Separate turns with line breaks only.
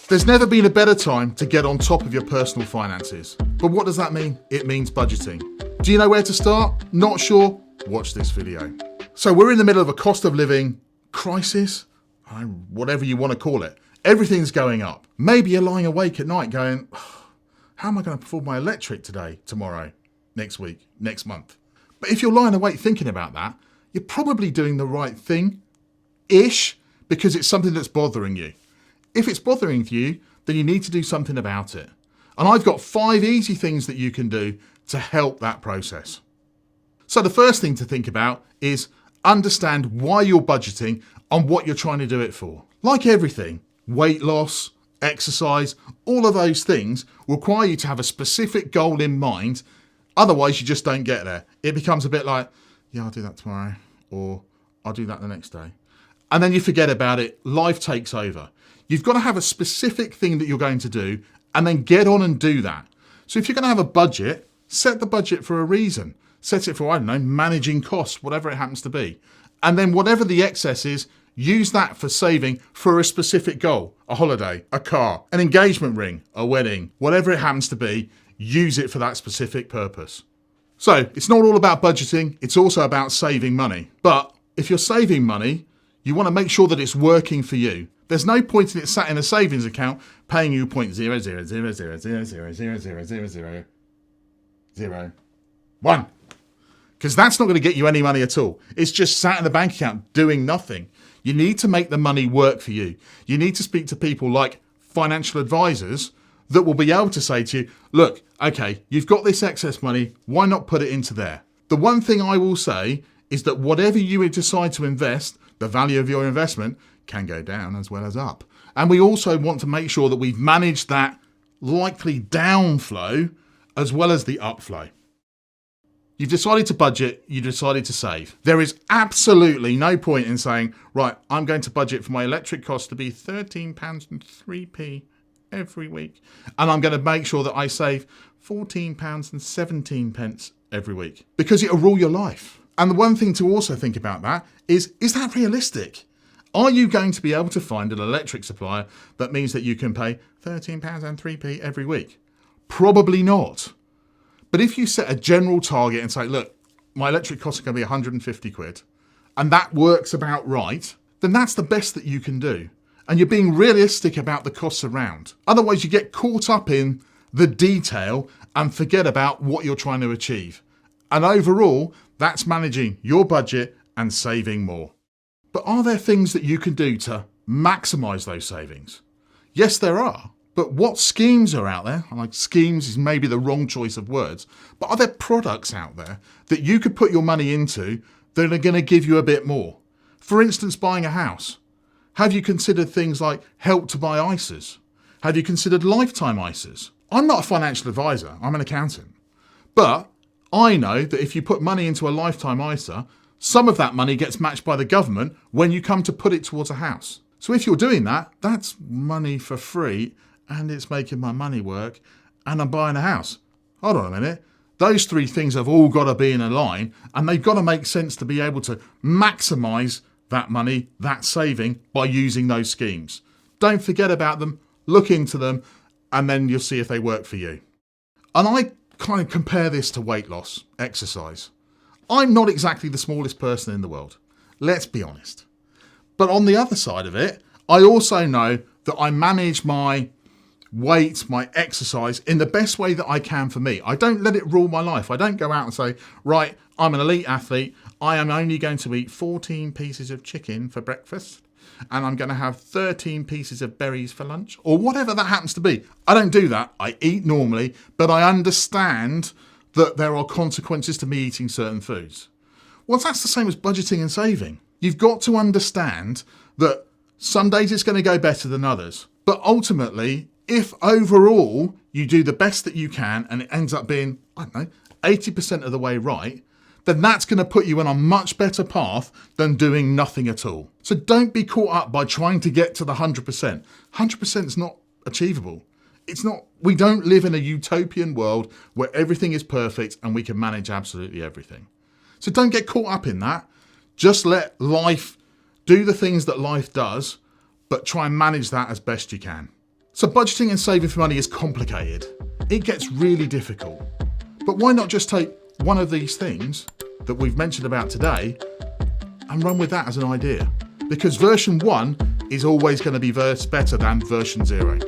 There's never been a better time to get on top of your personal finances. But what does that mean? It means budgeting. Do you know where to start? Not sure? Watch this video. So we're in the middle of a cost of living crisis, whatever you want to call it. Everything's going up. Maybe you're lying awake at night going, how am I going to afford my electric today, tomorrow, next week, next month? But if you're lying awake thinking about that, you're probably doing the right thing-ish, because it's something that's bothering you. If it's bothering you, then you need to do something about it. And I've got 5 easy things that you can do to help that process. So the first thing to think about is understand why you're budgeting and what you're trying to do it for. Like everything, weight loss, exercise, all of those things require you to have a specific goal in mind. Otherwise, you just don't get there. It becomes a bit like, yeah, I'll do that tomorrow, or I'll do that the next day. And then you forget about it. Life takes over. You've got to have a specific thing that you're going to do and then get on and do that. So if you're going to have a budget, set the budget for a reason. Set it for, I don't know, managing costs, whatever it happens to be. And then whatever the excess is, use that for saving for a specific goal. A holiday, a car, an engagement ring, a wedding, whatever it happens to be, use it for that specific purpose. So it's not all about budgeting, it's also about saving money. But if you're saving money, you want to make sure that it's working for you. There's no point in it sat in a savings account paying you 0.000000001. Because that's not going to get you any money at all. It's just sat in the bank account doing nothing. You need to make the money work for you. You need to speak to people like financial advisors that will be able to say to you, look, okay, you've got this excess money, why not put it into there? The one thing I will say is that whatever you decide to invest, the value of your investment can go down as well as up. And we also want to make sure that we've managed that likely downflow as well as the upflow. You've decided to budget, you decided to save. There is absolutely no point in saying, right, I'm going to budget for my electric cost to be £13.03 every week. And I'm going to make sure that I save £14.17 every week. Because it'll rule your life. And the one thing to also think about that is that realistic? Are you going to be able to find an electric supplier that means that you can pay £13.03 every week? Probably not. But if you set a general target and say, look, my electric costs are going to be 150 quid, and that works about right, then that's the best that you can do. And you're being realistic about the costs around. Otherwise, you get caught up in the detail and forget about what you're trying to achieve. And overall, that's managing your budget and saving more. But are there things that you can do to maximise those savings? Yes, there are. But what schemes are out there? Like, schemes is maybe the wrong choice of words. But are there products out there that you could put your money into that are going to give you a bit more? For instance, buying a house. Have you considered things like Help to Buy ISAs? Have you considered lifetime ISAs? I'm not a financial advisor, I'm an accountant. But I know that if you put money into a lifetime ISA, some of that money gets matched by the government when you come to put it towards a house. So if you're doing that, that's money for free and it's making my money work and I'm buying a house. Hold on a minute. Those 3 things have all got to be in a line and they've got to make sense to be able to maximise that money, that saving, by using those schemes. Don't forget about them, look into them, and then you'll see if they work for you. And I kind of compare this to weight loss, exercise. I'm not exactly the smallest person in the world. Let's be honest. But on the other side of it, I also know that I manage my weight, my exercise in the best way that I can for me. I don't let it rule my life. I don't go out and say, right, I'm an elite athlete. I am only going to eat 14 pieces of chicken for breakfast and I'm going to have 13 pieces of berries for lunch, or whatever that happens to be. I don't do that. I eat normally, but I understand that there are consequences to me eating certain foods. Well, that's the same as budgeting and saving. You've got to understand that some days it's going to go better than others. But ultimately, if overall you do the best that you can and it ends up being, I don't know, 80% of the way right, then that's going to put you on a much better path than doing nothing at all. So don't be caught up by trying to get to the 100%. 100% is not achievable. It's not. We don't live in a utopian world where everything is perfect and we can manage absolutely everything. So don't get caught up in that. Just let life do the things that life does, but try and manage that as best you can. So budgeting and saving for money is complicated. It gets really difficult. But why not just take one of these things that we've mentioned about today and run with that as an idea? Because version 1 is always going to be better than version 0.